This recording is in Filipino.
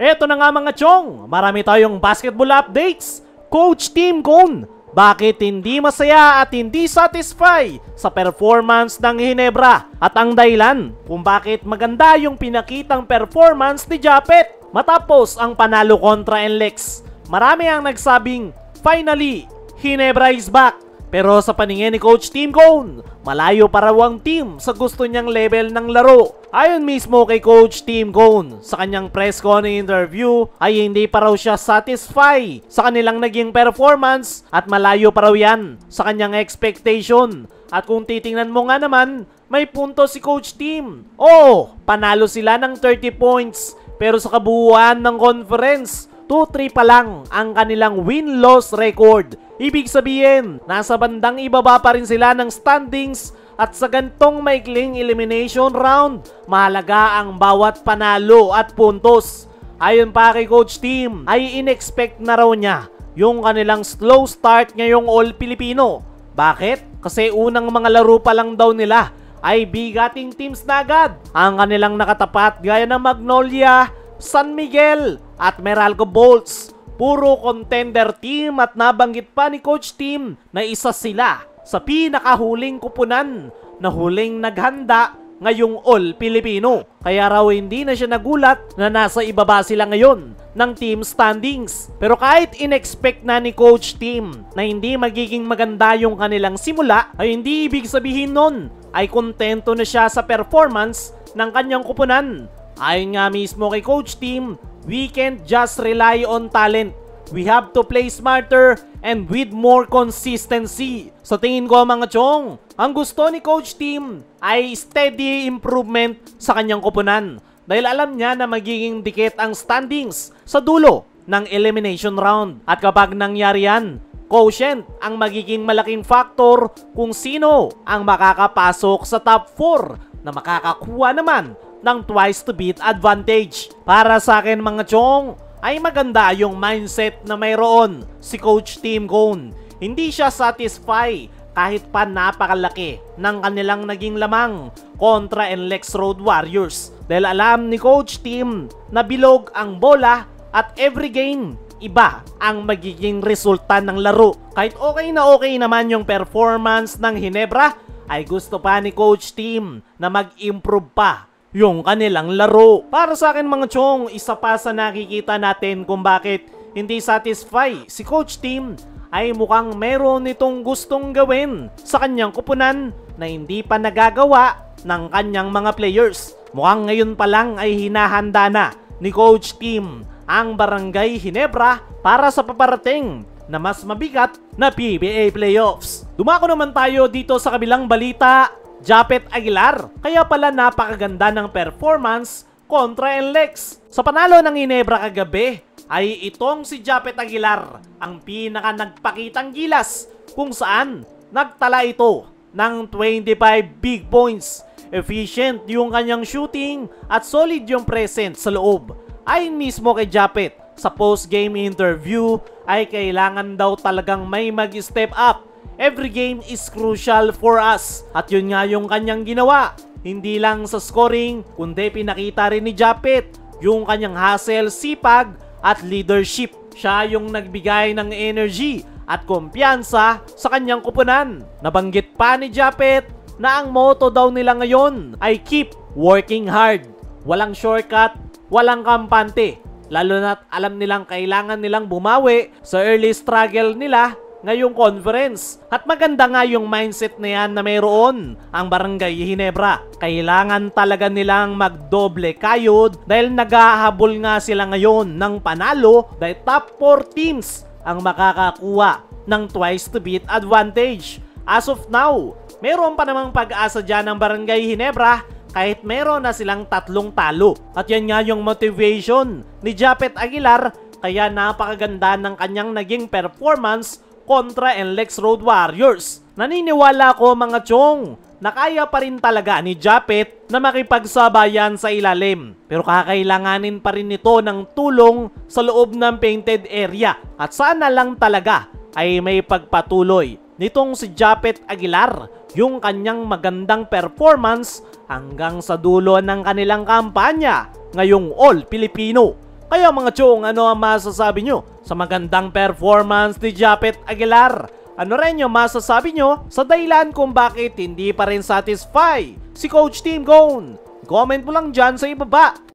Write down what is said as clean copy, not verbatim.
Eto na nga mga chong, marami tayong basketball updates. Coach Tim Cone, bakit hindi masaya at hindi satisfy sa performance ng Ginebra? At ang dahilan kung bakit maganda yung pinakitang performance ni Japet matapos ang panalo kontra NLEX. Marami ang nagsabing, finally, Ginebra is back. Pero sa paningin ni Coach Tim Cone, malayo pa raw ang team sa gusto niyang level ng laro. Ayon mismo kay Coach Tim Cone, sa kanyang press con interview ay hindi pa raw siya satisfy sa kanilang naging performance at malayo pa raw yan sa kanyang expectation. At kung titingnan mo nga naman, may punto si Coach Tim. Oo, panalo sila ng 30 points pero sa kabuuan ng conference, 2-3 pa lang ang kanilang win-loss record. Ibig sabihin, nasa bandang ibaba pa rin sila ng standings at sa gantong maikling elimination round, mahalaga ang bawat panalo at puntos. Ayon pa kay Coach Tim, ay in-expect na raw niya yung kanilang slow start ngayong All-Filipino. Bakit? Kasi unang mga laro pa lang daw nila ay bigating teams na agad ang kanilang nakatapat gaya ng Magnolia, San Miguel at Meralco Bolts. Puro contender team at nabanggit pa ni Coach Tim na isa sila sa pinakahuling kupunan na huling naghanda ngayong All-Filipino. Kaya raw hindi na siya nagulat na nasa ibaba sila ngayon ng team standings. Pero kahit in-expect na ni Coach Tim na hindi magiging maganda yung kanilang simula, ay hindi ibig sabihin nun ay kontento na siya sa performance ng kanyang kupunan. Ayon nga mismo kay Coach Tim, we can't just rely on talent. We have to play smarter and with more consistency. Sa tingin ko mga chong, ang gusto ni Coach Tim ay steady improvement sa kanyang kupunan. Dahil alam niya na magiging dikit ang standings sa dulo ng elimination round. At kapag nangyari yan, quotient ang magiging malaking factor kung sino ang makakapasok sa top 4 na makakakuha naman ng twice to beat advantage. Para sa akin mga chong, ay maganda yung mindset na mayroon si Coach Tim Cone. Hindi siya satisfy kahit pa napakalaki ng kanilang naging lamang kontra NLEX Road Warriors. Dahil alam ni Coach Tim na bilog ang bola at every game, iba ang magiging resulta ng laro. Kahit okay naman yung performance ng Ginebra, ay gusto pa ni Coach Tim na mag-improve pa yung kanilang laro. Para sa akin mga chong, isa pa sa nakikita natin kung bakit hindi satisfy si Coach Tim ay mukhang meron itong gustong gawin sa kanyang kupunan na hindi pa nagagawa ng kanyang mga players. Mukhang ngayon pa lang ay hinahanda na ni Coach Tim ang Barangay Ginebra para sa paparating na mas mabigat na PBA playoffs. Dumako naman tayo dito sa kabilang balita. Japet Aguilar, kaya pala napakaganda ng performance kontra NLEX. Sa panalo ng Ginebra kagabi, ay itong si Japet Aguilar ang pinaka nagpakitang gilas kung saan nagtala ito ng 25 big points. Efficient yung kanyang shooting at solid yung presence sa loob. Ayon mismo kay Japet, sa post-game interview ay kailangan daw talagang may mag-step up. Every game is crucial for us. At yun nga yung kanyang ginawa. Hindi lang sa scoring, kundi pinakita rin ni Japet yung kanyang hustle, sipag at leadership. Siya yung nagbigay ng energy at kumpiyansa sa kanyang kupunan. Nabanggit pa ni Japet na ang motto daw nila ngayon ay keep working hard. Walang shortcut, walang kampante. Lalo na't alam nilang kailangan nilang bumawi sa early struggle nila ngayong conference. At maganda nga yung mindset na yan na mayroon ang Barangay Ginebra. Kailangan talaga nilang magdoble kayod dahil naghahabol nga sila ngayon ng panalo dahil top 4 teams ang makakakuha ng twice to beat advantage. As of now, meron pa namang pag-asa dyan ng Barangay Ginebra kahit meron na silang 3 talo. At yan nga yung motivation ni Japet Aguilar kaya napakaganda ng kanyang naging performance kontra NLEX Road Warriors. Naniniwala ko mga chong na kaya pa rin talaga ni Japet na makipagsabayan sa ilalim. Pero kakailanganin pa rin nito ng tulong sa loob ng painted area. At sana lang talaga ay may pagpatuloy nitong si Japet Aguilar yung kanyang magandang performance hanggang sa dulo ng kanilang kampanya ngayong All-Filipino. Kaya mga chong, ano ang masasabi nyo sa magandang performance ni Japet Aguilar? Ano rin yung masasabi nyo sa dahilan kung bakit hindi pa rin satisfy si Coach Tim Cone? Comment mo lang dyan sa ibaba.